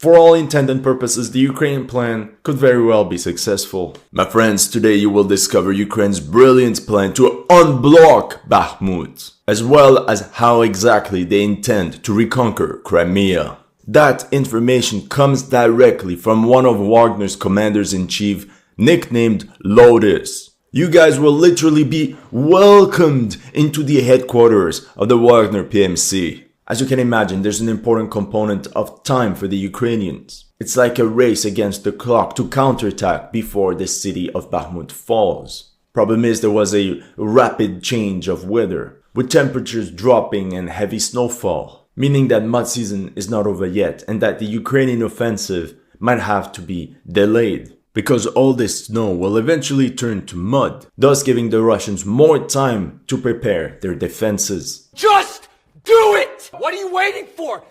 For all intent and purposes, the Ukrainian plan could very well be successful. My friends, today you will discover Ukraine's brilliant plan to unblock Bakhmut, as well as how exactly they intend to reconquer Crimea. That information comes directly from one of Wagner's commanders-in-chief, nicknamed Lotus. You guys will literally be welcomed into the headquarters of the Wagner PMC. As you can imagine, there's an important component of time for the Ukrainians. It's like a race against the clock to counterattack before the city of Bakhmut falls. Problem is, there was a rapid change of weather, with temperatures dropping and heavy snowfall, meaning that mud season is not over yet and that the Ukrainian offensive might have to be delayed, because all this snow will eventually turn to mud, thus giving the Russians more time to prepare their defenses. Just do it! What are you waiting for?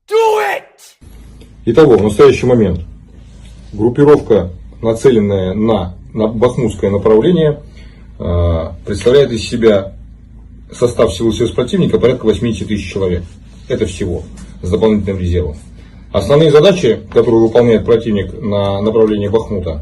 Do it! Итого, в настоящий момент группировка, нацеленная на бахмутское направление, представляет из себя состав сил и средств противника порядка 80 тысяч человек. Это всего, с дополнительным резервом. Основные задачи, которые выполняет противник на направлении Бахмута.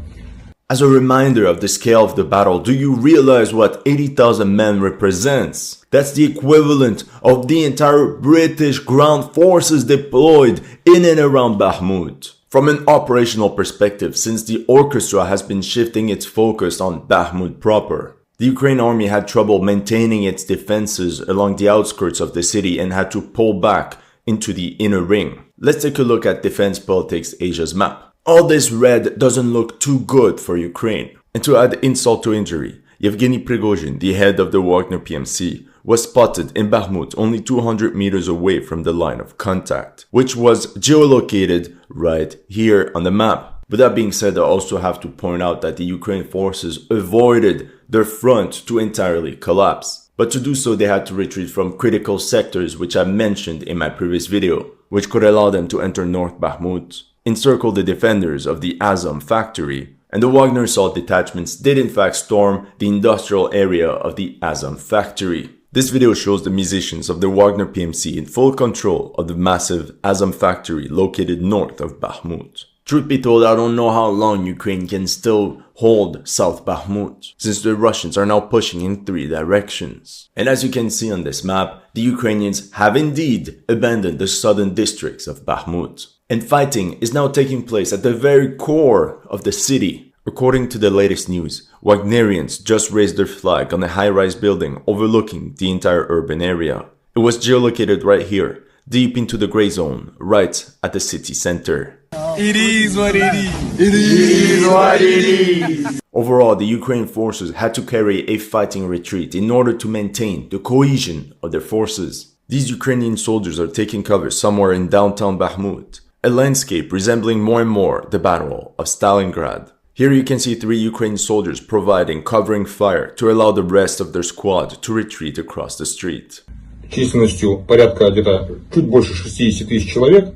As a reminder of the scale of the battle, do you realize what 80,000 men represents? That's the equivalent of the entire British ground forces deployed in and around Bakhmut. From an operational perspective, since the orchestra has been shifting its focus on Bakhmut proper, the Ukraine army had trouble maintaining its defenses along the outskirts of the city and had to pull back into the inner ring. Let's take a look at Defense Politics Asia's map. All this red doesn't look too good for Ukraine. And to add insult to injury, Yevgeny Prigozhin, the head of the Wagner PMC, was spotted in Bakhmut only 200 meters away from the line of contact, which was geolocated right here on the map. With that being said, I also have to point out that the Ukrainian forces avoided their front to entirely collapse. But to do so, they had to retreat from critical sectors, which I mentioned in my previous video, which could allow them to enter North Bakhmut, encircle the defenders of the Azov factory, and the Wagner assault detachments did in fact storm the industrial area of the Azov factory. This video shows the musicians of the Wagner PMC in full control of the massive Azov factory located north of Bakhmut. Truth be told, I don't know how long Ukraine can still hold South Bakhmut, since the Russians are now pushing in 3 directions. And as you can see on this map, the Ukrainians have indeed abandoned the southern districts of Bakhmut. And fighting is now taking place at the very core of the city. According to the latest news, Wagnerians just raised their flag on a high-rise building overlooking the entire urban area. It was geolocated right here, deep into the gray zone, right at the city center. It is what it is. It is what it is. Overall, the Ukrainian forces had to carry a fighting retreat in order to maintain the cohesion of their forces. These Ukrainian soldiers are taking cover somewhere in downtown Bakhmut, a landscape resembling more and more the Battle of Stalingrad. Here you can see 3 Ukrainian soldiers providing covering fire to allow the rest of their squad to retreat across the street. Численностью порядка где-то чуть больше 60 тысяч человек.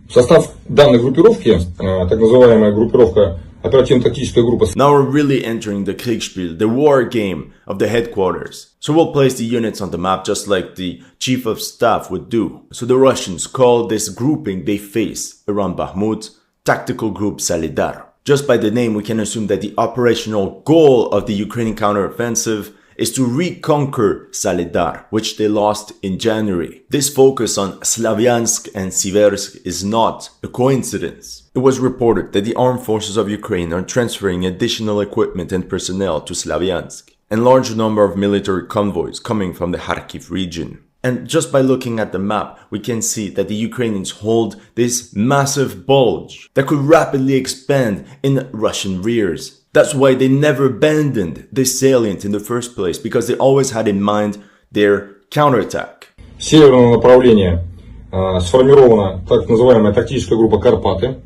В состав данной группировки, так называемая группировка, оперативно-тактическая группа. Now we're really entering the Kriegspiel, the war game of the headquarters. So we'll place the units on the map just like the chief of staff would do. So the Russians call this grouping they face around Bakhmut Tactical Group Solidar. Just by the name, we can assume that the operational goal of the Ukrainian counteroffensive is to reconquer Solidar, which they lost in January. This focus on Slavyansk and Siversk is not a coincidence. It was reported that the armed forces of Ukraine are transferring additional equipment and personnel to Slavyansk, and large number of military convoys coming from the Kharkiv region. And just by looking at the map, we can see that the Ukrainians hold this massive bulge that could rapidly expand in Russian rears. That's why they never abandoned this salient in the first place, because they always had in mind their counterattack. С северного направления сформирована так называемая тактическая группа «Карпаты».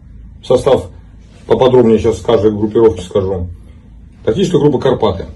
Состав поподробнее сейчас с каждой группировки скажу. Тактическая группа «Карпаты».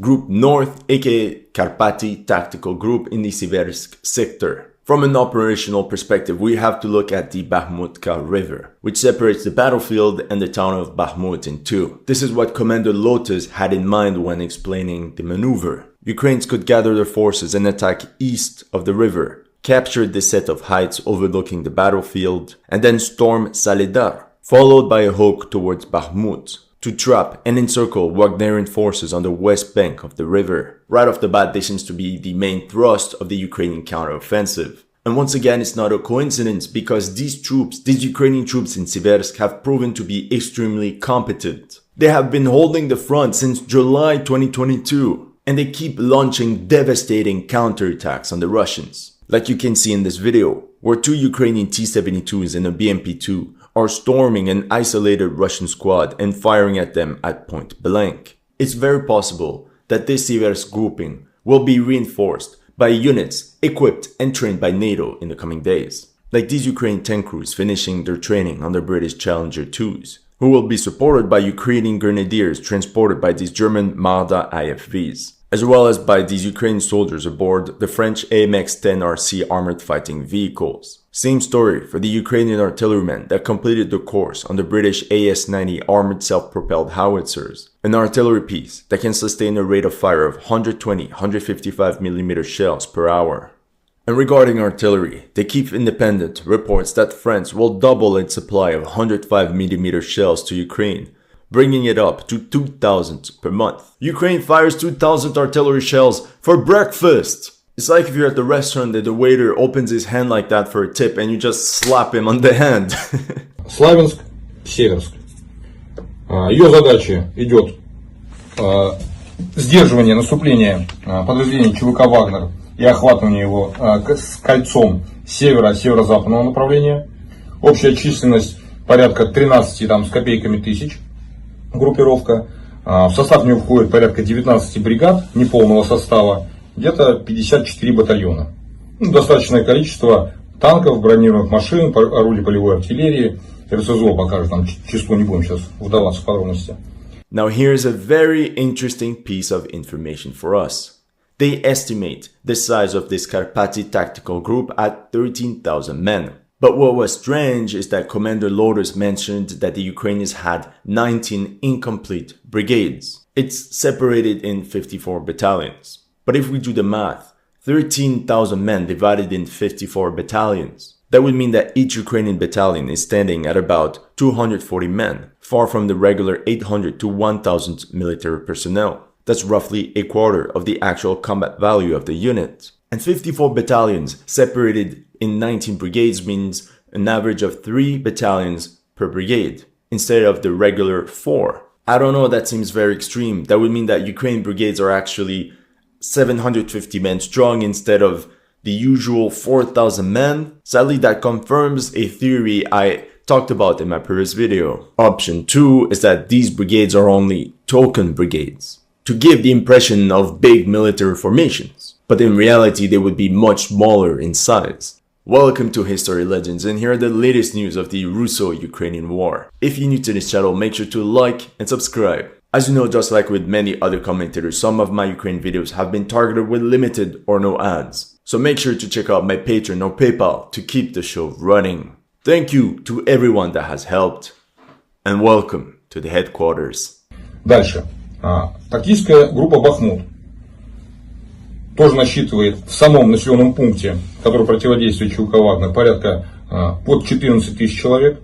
Group North, aka Karpati Tactical Group in the Siversk sector. From an operational perspective, we have to look at the Bakhmutka River, which separates the battlefield and the town of Bakhmut in two. This is what Commander Lotus had in mind when explaining the maneuver. Ukrainians could gather their forces and attack east of the river, captured the set of heights overlooking the battlefield, and then stormed Soledar, followed by a hook towards Bakhmut, to trap and encircle Wagnerian forces on the west bank of the river. Right off the bat, this seems to be the main thrust of the Ukrainian counteroffensive. And once again, it's not a coincidence because these Ukrainian troops in Siversk have proven to be extremely competent. They have been holding the front since July 2022, and they keep launching devastating counterattacks on the Russians. Like you can see in this video, where 2 Ukrainian T-72s and a BMP-2 are storming an isolated Russian squad and firing at them at point blank. It's very possible that this Siversk grouping will be reinforced by units equipped and trained by NATO in the coming days, like these Ukrainian tank crews finishing their training on the British Challenger 2s, who will be supported by Ukrainian grenadiers transported by these German Marder IFVs, as well as by these Ukrainian soldiers aboard the French AMX-10RC armored fighting vehicles. Same story for the Ukrainian artillerymen that completed the course on the British AS-90 armored self-propelled howitzers, an artillery piece that can sustain a rate of fire of 120-155mm shells per hour. And regarding artillery, the Kyiv Independent reports that France will double its supply of 105mm shells to Ukraine, bringing it up to 2,000 per month. Ukraine fires 2,000 artillery shells for breakfast! It's like if you're at the restaurant and the waiter opens his hand like that for a tip and you just slap him on the hand. Славянск, Северск. Ее задача идет сдерживание наступления подразделений ЧВК «Вагнер» и охватывание его с кольцом северо-северо-западного направления. Общая численность порядка 13 с копейками тысяч группировка. В состав нее входит порядка 19 бригад неполного состава, где-то 54 батальона. Достаточное количество танков, бронированных машин, орудий полевой артиллерии. РСЗО покажет, там число не будем сейчас вдаваться в подробности. Now here's a very interesting piece of information for us. They estimate the size of this Karpaty tactical group at 13,000 men. But what was strange is that Commander Lotus mentioned that the Ukrainians had 19 incomplete brigades. It's separated in 54 battalions. But if we do the math, 13,000 men divided in 54 battalions, that would mean that each Ukrainian battalion is standing at about 240 men, far from the regular 800 to 1,000 military personnel. That's roughly a quarter of the actual combat value of the unit. And 54 battalions separated in 19 brigades means an average of 3 battalions per brigade, instead of the regular 4. I don't know, that seems very extreme. That would mean that Ukrainian brigades are actually 750 men strong instead of the usual 4,000 men. Sadly, that confirms a theory I talked about in my previous video. Option 2 is that these brigades are only token brigades, to give the impression of big military formations, but in reality they would be much smaller in size. Welcome to History Legends, and here are the latest news of the Russo-Ukrainian war. If you're new to this channel, make sure to like and subscribe. As you know, just like with many other commentators, some of my Ukraine videos have been targeted with limited or no ads. So make sure to check out my Patreon or PayPal to keep the show running. Thank you to everyone that has helped, and welcome to the headquarters. Дальше. Тактическая группа «Бахмут» тоже насчитывает в самом населенном пункте, который противодействует ЧВК «Вагнер», порядка под 14 тысяч человек.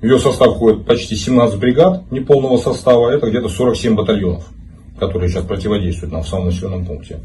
В ее состав входит почти 17 бригад неполного состава, это где-то 47 батальонов, которые сейчас противодействуют нам в самом населенном пункте.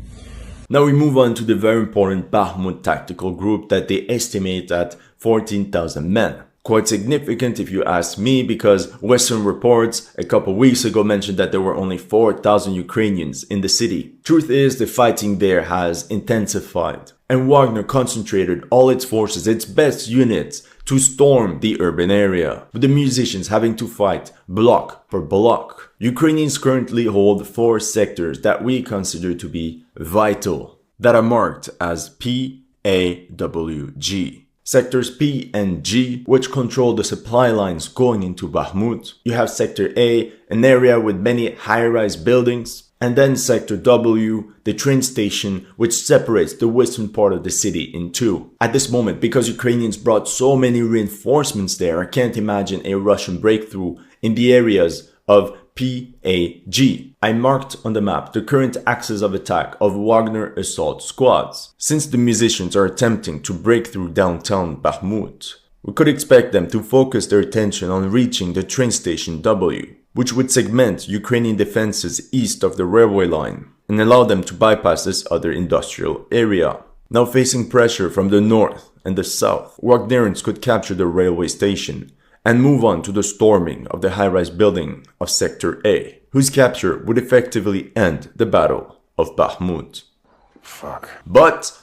Now we move on to the very important Bakhmut tactical group that they estimate at 14,000 men. Quite significant if you ask me, because Western reports a couple weeks ago mentioned that there were only 4,000 Ukrainians in the city. Truth is, the fighting there has intensified, and Wagner concentrated all its forces, its best units, to storm the urban area, with the musicians having to fight block for block. Ukrainians currently hold 4 sectors that we consider to be vital, that are marked as P, A, W, G. Sectors P and G, which control the supply lines going into Bakhmut. You have Sector A, an area with many high-rise buildings. And then Sector W, the train station, which separates the western part of the city in two. At this moment, because Ukrainians brought so many reinforcements there, I can't imagine a Russian breakthrough in the areas of PAG. I marked on the map the current axis of attack of Wagner assault squads. Since the musicians are attempting to break through downtown Bakhmut, we could expect them to focus their attention on reaching the train station W, which would segment Ukrainian defenses east of the railway line and allow them to bypass this other industrial area. Now facing pressure from the north and the south, Wagnerians could capture the railway station and move on to the storming of the high-rise building of Sector A, whose capture would effectively end the Battle of Bakhmut. But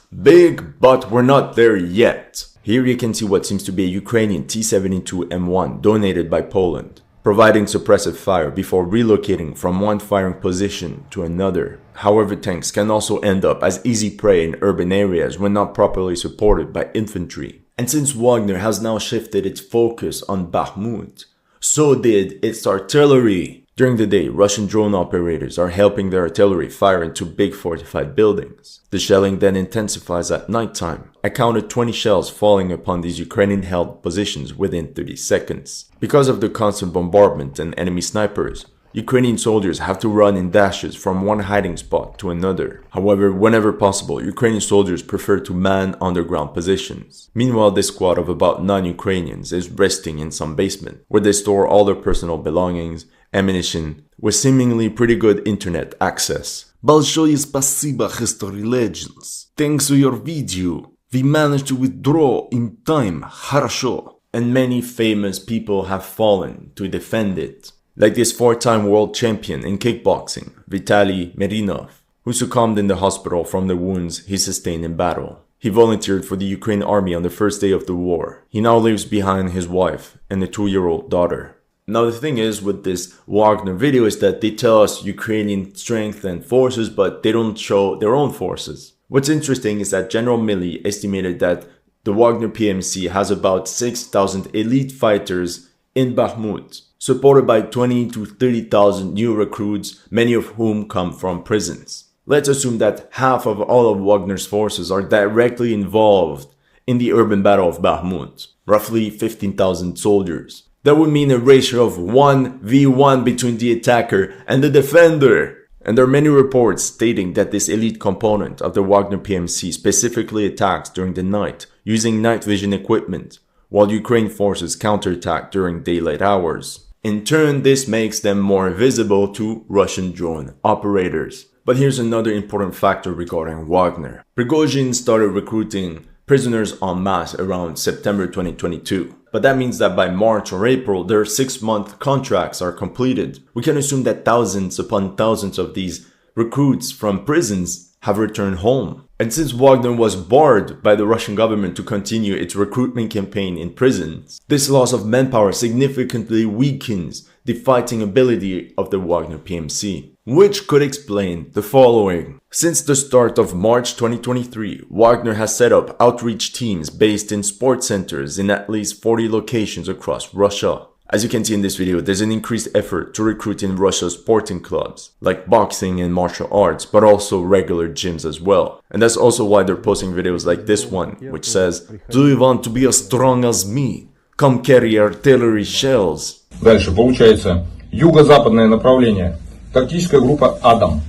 we're not there yet. Here you can see what seems to be a Ukrainian T-72M1 donated by Poland, providing suppressive fire before relocating from one firing position to another. However, tanks can also end up as easy prey in urban areas when not properly supported by infantry. And since Wagner has now shifted its focus on Bakhmut, so did its artillery. During the day, Russian drone operators are helping their artillery fire into big fortified buildings. The shelling then intensifies at nighttime. I counted 20 shells falling upon these Ukrainian-held positions within 30 seconds. Because of the constant bombardment and enemy snipers, Ukrainian soldiers have to run in dashes from one hiding spot to another. However, whenever possible, Ukrainian soldiers prefer to man underground positions. Meanwhile, this squad of about 9 Ukrainians is resting in some basement, where they store all their personal belongings, ammunition, with seemingly pretty good internet access. Большое спасибо, History Legends. Thanks to your video, we managed to withdraw in time. Хорошо. And many famous people have fallen to defend it. Like this 4-time world champion in kickboxing, Vitaly Merinov, who succumbed in the hospital from the wounds he sustained in battle. He volunteered for the Ukraine army on the first day of the war. He now leaves behind his wife and a 2-year-old daughter. Now the thing is with this Wagner video is that they tell us Ukrainian strength and forces, but they don't show their own forces. What's interesting is that General Milley estimated that the Wagner PMC has about 6,000 elite fighters in Bakhmut, supported by 20 to 30,000 new recruits, many of whom come from prisons. Let's assume that half of all of Wagner's forces are directly involved in the urban battle of Bakhmut, roughly 15,000 soldiers. That would mean a ratio of 1v1 between the attacker and the defender. And there are many reports stating that this elite component of the Wagner PMC specifically attacks during the night using night vision equipment, while Ukraine forces counterattack during daylight hours. In turn, this makes them more visible to Russian drone operators. But here's another important factor regarding Wagner. Prigozhin started recruiting prisoners en masse around September 2022. But that means that by March or April, their 6-month contracts are completed. We can assume that thousands upon thousands of these recruits from prisons have returned home. And since Wagner was barred by the Russian government to continue its recruitment campaign in prisons, this loss of manpower significantly weakens the fighting ability of the Wagner PMC, which could explain the following. Since the start of March 2023, Wagner has set up outreach teams based in sports centers in at least 40 locations across Russia. As you can see in this video, there's an increased effort to recruit in Russia's sporting clubs, like boxing and martial arts, but also regular gyms as well. And that's also why they're posting videos like this one, which says, "Do you want to be as strong as me? Come carry artillery shells." Дальше получается юго-западное направление. Тактическая группа «Адам».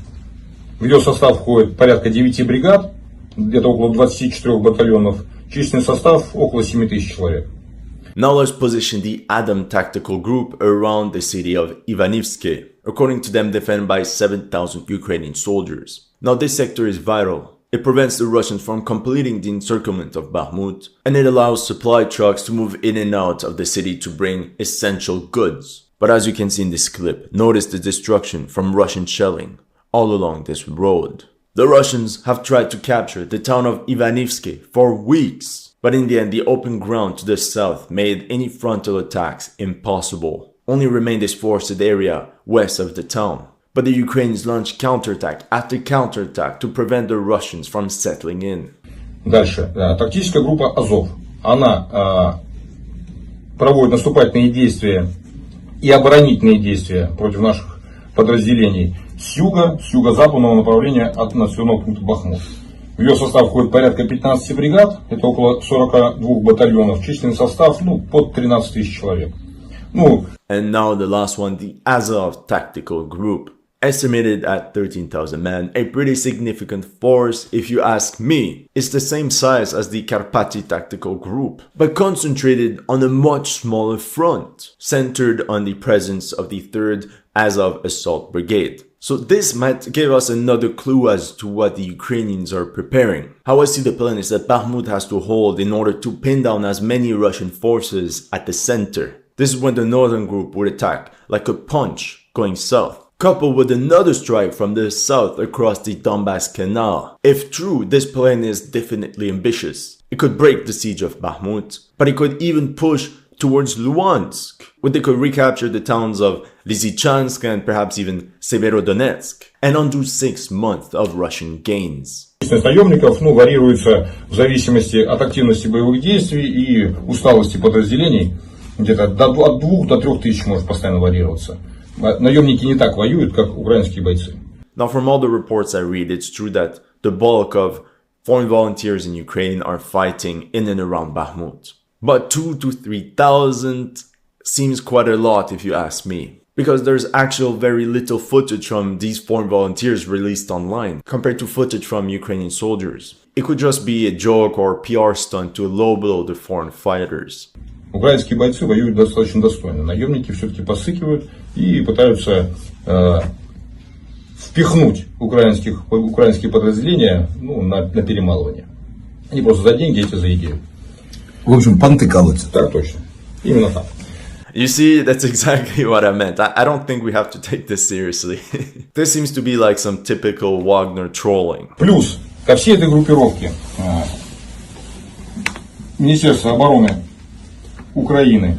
В ее состав входит порядка 9 бригад, где-то около 24 батальонов. Численный состав около 7 тысяч человек. Now let's position the Adam tactical group around the city of Ivanivske, according to them defended by 7,000 Ukrainian soldiers. Now this sector is vital. It prevents the Russians from completing the encirclement of Bakhmut, and it allows supply trucks to move in and out of the city to bring essential goods. But as you can see in this clip, notice the destruction from Russian shelling all along this road. The Russians have tried to capture the town of Ivanivske for weeks. But in the end, the open ground to the south made any frontal attacks impossible. Only remained this forested area west of the town. But the Ukrainians launched counterattack after counterattack to prevent the Russians from settling in. Дальше. Тактическая группа «Азов». Она проводит наступательные действия и оборонительные действия против наших подразделений с юга, с юго-западного направления от населенного пункта Бахмут. В ее состав входит порядка 15 бригад, это около 42 батальонов, численный состав под 13 тысяч человек. And now the last one, the Azov Tactical Group. Estimated at 13,000 men, a pretty significant force if you ask me. It's the same size as the Karpaty Tactical Group, but concentrated on a much smaller front, centered on the presence of the 3rd Azov Assault Brigade. So this might give us another clue as to what the Ukrainians are preparing. How I see the plan is that Bakhmut has to hold in order to pin down as many Russian forces at the center. This is when the northern group would attack, like a punch, going south, coupled with another strike from the south across the Donbass Canal. If true, this plan is definitely ambitious. It could break the siege of Bakhmut, but it could even push towards Luhansk, where they could recapture the towns of Lysychansk and perhaps even Severodonetsk, and undo 6 months of Russian gains. Наемников варьируется в зависимости от активности боевых действий и усталости подразделений. Где-то от 2 до 3 тысяч может постоянно варьироваться. Наемники не так воюют, как украинские бойцы. Now, from all the reports I read, it's true that the bulk of foreign volunteers in Ukraine are fighting in and around Bakhmut. But 2,000 to 3,000 seems quite a lot if you ask me, because there's actual very little footage from these foreign volunteers released online compared to footage from Ukrainian soldiers. It could just be a joke or PR stunt to lowball the foreign fighters. Украинские бойцы воюют достаточно достойно. Наемники все-таки посыкивают и пытаются впихнуть украинские подразделения на перемалывание. Они просто за деньги, эти за идею. В общем, понты колотят. Так точно. Именно так. You see, that's exactly what I meant. I don't think we have to take this seriously. This seems to be like some typical Wagner trolling. Плюс ко всей этой группировке Министерство обороны Украины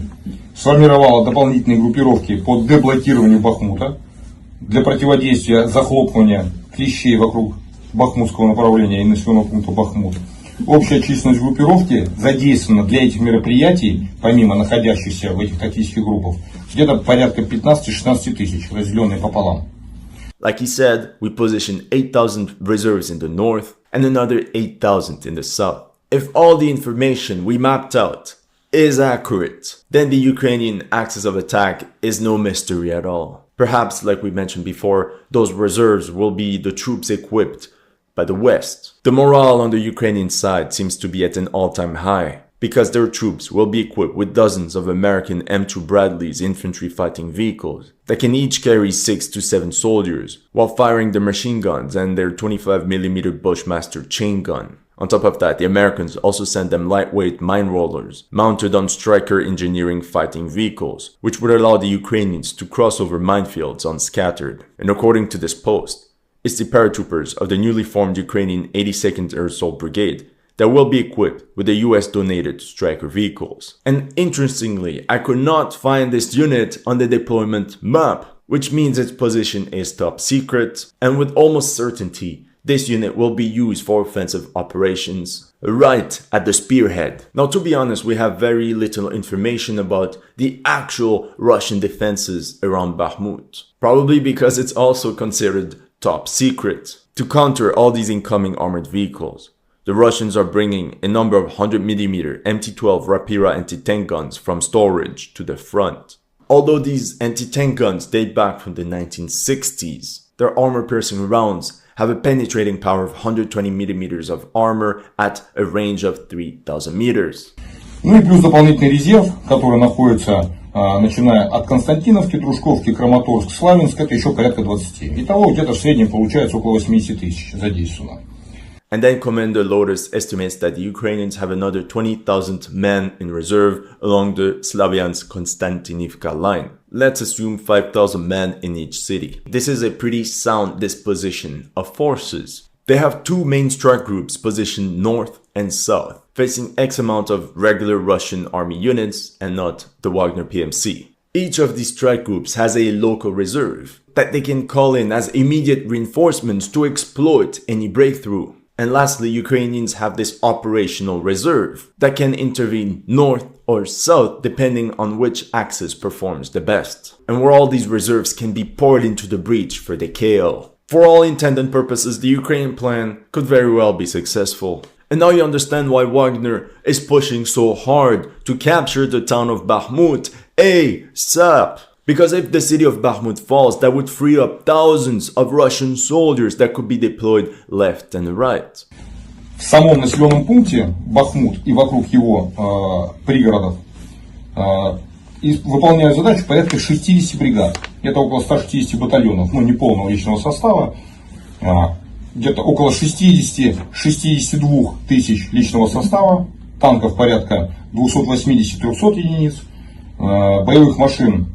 сформировало дополнительные группировки по деблокированию Бахмута для противодействия захлопывания клещей вокруг бахмутского направления и населенного пункта Бахмут. Общая численность группировки задействована для этих мероприятий, помимо находящихся в этих тактических группах, где-то порядка 15-16 тысяч, разделенные пополам. Like he said, we positioned 8,000 reserves in the north and another 8,000 in the south. If all the information we mapped out is accurate, then the Ukrainian axis of attack is no mystery at all. Perhaps, like we mentioned before, those reserves will be the troops equipped by the West. The morale on the Ukrainian side seems to be at an all-time high, because their troops will be equipped with dozens of American M2 Bradley's infantry fighting vehicles that can each carry 6 to 7 soldiers, while firing their machine guns and their 25mm Bushmaster chain gun. On top of that, the Americans also sent them lightweight mine rollers mounted on Stryker engineering fighting vehicles, which would allow the Ukrainians to cross over minefields unscattered. And according to this post, it's the paratroopers of the newly formed Ukrainian 82nd Air Assault Brigade that will be equipped with the US-donated Stryker vehicles. And interestingly, I could not find this unit on the deployment map, which means its position is top secret, and with almost certainty, this unit will be used for offensive operations right at the spearhead. Now, to be honest, we have very little information about the actual Russian defenses around Bakhmut, probably because it's also considered top secret. To counter all these incoming armored vehicles, the Russians are bringing a number of 100mm MT-12 Rapira anti-tank guns from storage to the front. Although these anti-tank guns date back from the 1960s, their armor-piercing rounds have a penetrating power of 120mm of armor at a range of 3,000 meters. Ну и плюс дополнительный резерв, который находится, начиная от Константиновки, Дружковки, Краматорск, Славянск, это еще порядка 20. Итого где-то в среднем получается около 80 тысяч задействовано. And then Commander Lotus estimates that the Ukrainians have another 20,000 men in reserve along the Slavyansk-Konstantinivka line. Let's assume 5,000 men in each city. This is a pretty sound disposition of forces. They have two main strike groups positioned north and south, facing X amount of regular Russian army units and not the Wagner PMC. Each of these strike groups has a local reserve that they can call in as immediate reinforcements to exploit any breakthrough. And lastly, Ukrainians have this operational reserve that can intervene north or south depending on which axis performs the best, and where all these reserves can be poured into the breach for the KO. For all intent and purposes, the Ukrainian plan could very well be successful. And now you understand why Wagner is pushing so hard to capture the town of Bakhmut ASAP. Because if the city of Bakhmut falls, that would free up thousands of Russian soldiers that could be deployed left and right. В самом населенном пункте Бахмут и вокруг его пригородов выполняют задачу порядка 60 бригад. Это около 160 батальонов, ну не полного личного состава. Где-то около 60-62 тысяч личного состава. Танков порядка 280-300 единиц. Боевых машин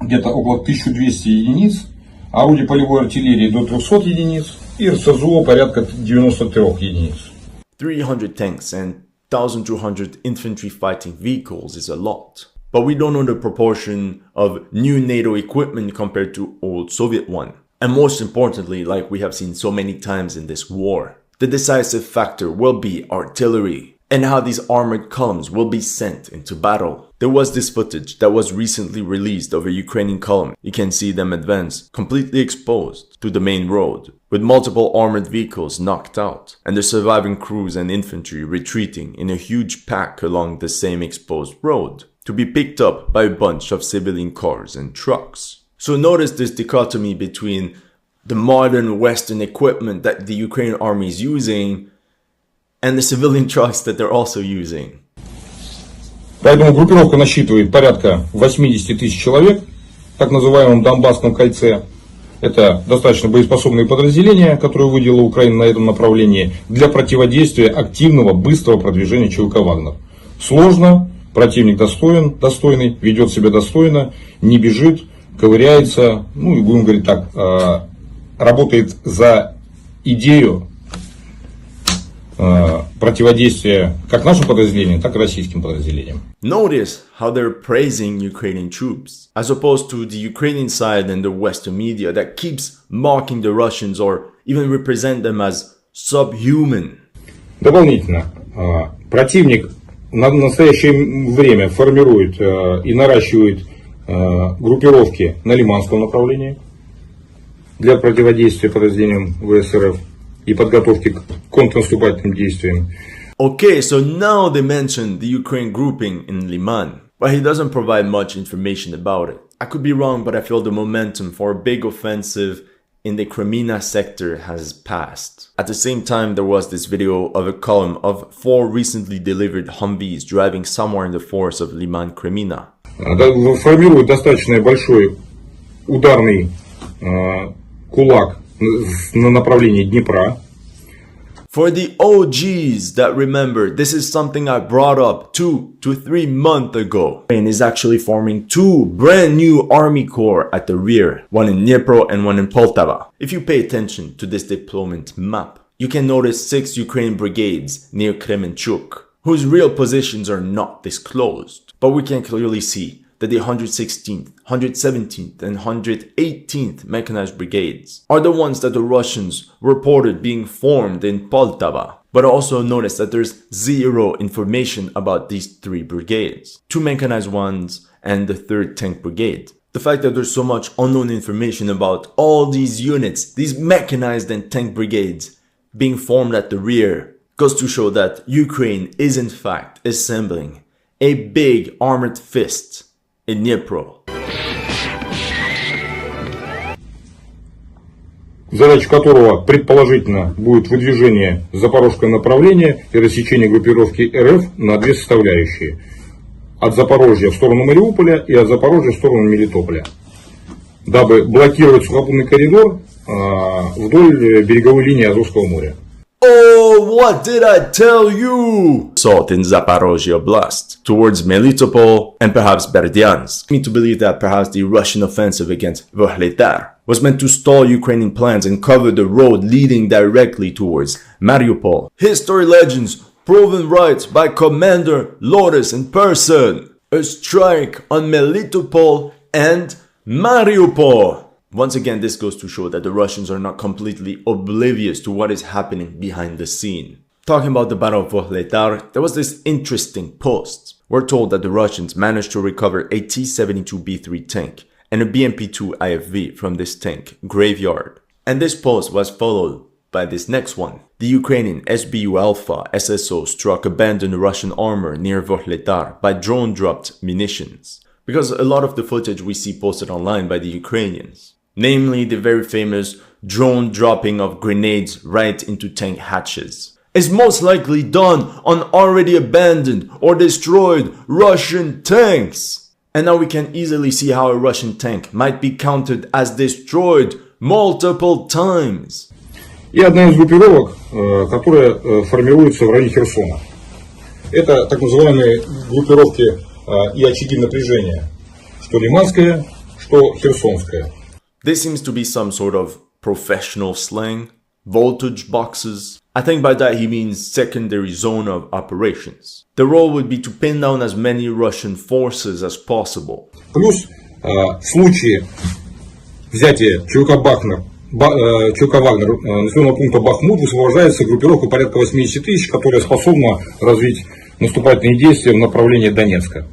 где-то около 1200 единиц. Орудий полевой артиллерии до 300 единиц. И РСЗО порядка 93 единиц. 300 tanks and 1,200 infantry fighting vehicles is a lot. But we don't know the proportion of new NATO equipment compared to old Soviet one. And most importantly, like we have seen so many times in this war, the decisive factor will be artillery and how these armored columns will be sent into battle. There was this footage that was recently released of a Ukrainian column. You can see them advance, completely exposed to the main road, with multiple armored vehicles knocked out, and the surviving crews and infantry retreating in a huge pack along the same exposed road, to be picked up by a bunch of civilian cars and trucks. So notice this dichotomy between the modern Western equipment that the Ukrainian army is using and the civilian trucks that they're also using. Поэтому группировка насчитывает порядка 80 тысяч человек в так называемом Донбасском кольце. Это достаточно боеспособные подразделения, которые выделила Украина на этом направлении для противодействия активного, быстрого продвижения ЧВК «Вагнер». Сложно, противник достойный, ведет себя достойно, не бежит, ковыряется, ну и будем говорить так, работает за идею противодействия как нашим подразделениям, так и российским подразделениям. Notice how they're praising Ukrainian troops, as opposed to the Ukrainian side and the Western media that keeps mocking the Russians or even represent them as subhuman. Дополнительно, противник на настоящее время формирует и наращивает группировки на Лиманском направлении для противодействия подразделениям ВСРФ и подготовки к контрнаступательным действиям. Okay, so now they mentioned the Ukraine grouping in Liman, but he doesn't provide much information about it. I could be wrong, but I feel the momentum for a big offensive in the Crimea sector has passed. At the same time, there was this video of a column of 4 recently delivered Humvees driving somewhere in the forest of Liman, Crimea. Формирует достаточно большой ударный кулак на направлении Днепра. For the OGs that remember, this is something I brought up 2 to 3 months ago. Ukraine is actually forming 2 brand new army corps at the rear, one in Dnipro and one in Poltava. If you pay attention to this deployment map, you can notice 6 Ukrainian brigades near Kremenchuk, whose real positions are not disclosed. But we can clearly see that the 116th, 117th, and 118th Mechanized Brigades are the ones that the Russians reported being formed in Poltava. But also notice that there's zero information about these 3 brigades, 2 mechanized ones and the 3rd Tank Brigade. The fact that there's so much unknown information about all these units, these mechanized and tank brigades being formed at the rear, goes to show that Ukraine is in fact assembling a big armored fist in Dnipro. Задача которого предположительно будет выдвижение Запорожского направления и рассечение группировки РФ на 2 составляющие. От Запорожья в сторону Мариуполя и от Запорожья в сторону Мелитополя. Дабы блокировать сухопутный коридор вдоль береговой линии Азовского моря. Oh, what did I tell you? Assault in Zaporozhye Oblast, towards Melitopol and perhaps Berdyansk. Me to believe that perhaps the Russian offensive against Vohletar was meant to stall Ukrainian plans and cover the road leading directly towards Mariupol. History legends proven right by Commander Lotus in person. A strike on Melitopol and Mariupol. Once again, this goes to show that the Russians are not completely oblivious to what is happening behind the scene. Talking about the Battle of Vohletar, there was this interesting post. We're told that the Russians managed to recover a T-72B3 tank and a BMP-2 IFV from this tank graveyard. And this post was followed by this next one. The Ukrainian SBU Alpha SSO struck abandoned Russian armor near Vohledar by drone-dropped munitions. Because a lot of the footage we see posted online by the Ukrainians, namely the very famous drone dropping of grenades right into tank hatches, is most likely done on already abandoned or destroyed Russian tanks. And now we can easily see how a Russian tank might be counted as destroyed multiple times. И одна из группировок, которая формируется в районе Херсона. Это так называемые группировки и очаги напряжения, что Лиманская, что Херсонская. This seems to be some sort of professional slang, voltage boxes. I think by that he means secondary zone of operations. The role would be to pin down as many Russian forces as possible. Плюс в случае взятия ЧВК Вагнер населенного пункта Бахмут высвобождается группировка порядка 80 тысяч, которая способна развить наступательные действия в направлении Донецка.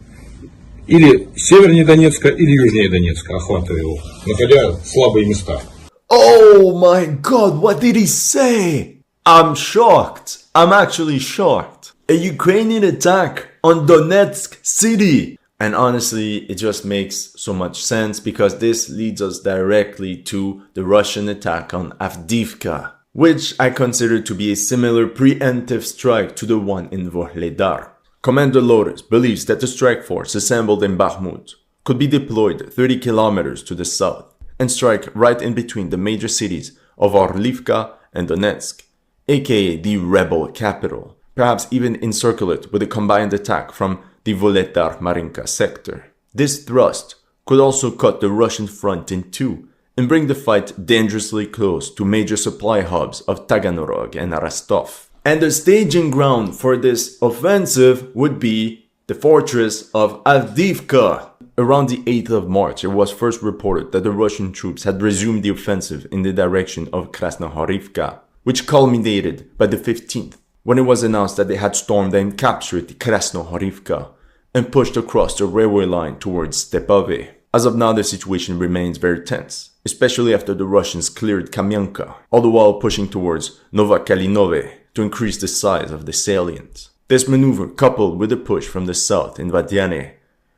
Или севернее Донецка, или южнее Донецка, охватывая его, находя слабые места. Oh my god, what did he say? I'm shocked. I'm actually shocked. A Ukrainian attack on Donetsk city. And honestly, it just makes so much sense because this leads us directly to the Russian attack on Avdiivka, which I consider to be a similar preemptive strike to the one in Vohledar. Commander Lotus believes that the strike force assembled in Bakhmut could be deployed 30 kilometers to the south and strike right in between the major cities of Orlivka and Donetsk, aka the rebel capital, perhaps even encircle it with a combined attack from the Vohledar-Marinka sector. This thrust could also cut the Russian front in two and bring the fight dangerously close to major supply hubs of Taganrog and Rostov. And the staging ground for this offensive would be the fortress of Avdiivka. Around the 8th of March, it was first reported that the Russian troops had resumed the offensive in the direction of Krasnohorivka, which culminated by the 15th, when it was announced that they had stormed and captured Krasnohorivka and pushed across the railway line towards Stepave. As of now, the situation remains very tense, especially after the Russians cleared Kamianka, all the while pushing towards Novokalinove to increase the size of the salient. This maneuver, coupled with the push from the south in Vadiane,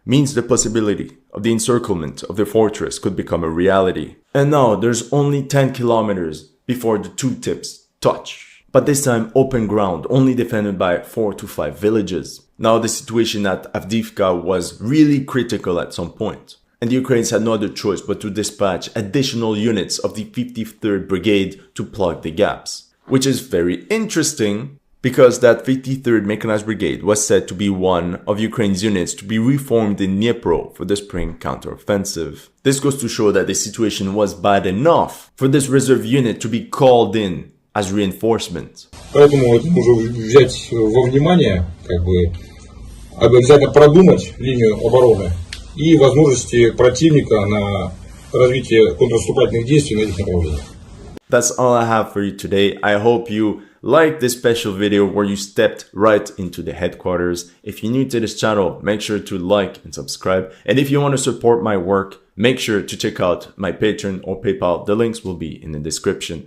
means the possibility of the encirclement of the fortress could become a reality. And now there's only 10 kilometers before the two tips touch, but this time open ground only defended by 4 to 5 villages. Now the situation at Avdiivka was really critical at some point, and the Ukrainians had no other choice but to dispatch additional units of the 53rd Brigade to plug the gaps. Which is very interesting because that 53rd Mechanized Brigade was said to be one of Ukraine's units to be reformed in Dnipro for the spring counteroffensive. This goes to show that the situation was bad enough for this reserve unit to be called in as reinforcement. Поэтому это нужно взять во внимание, обязательно продумать линию обороны и возможности противника на развитие контрнаступательных действий на этих направлениях. That's all I have for you today. I hope you liked this special video where you stepped right into the headquarters. If you're new to this channel, make sure to like and subscribe. And if you want to support my work, make sure to check out my Patreon or PayPal. The links will be in the description.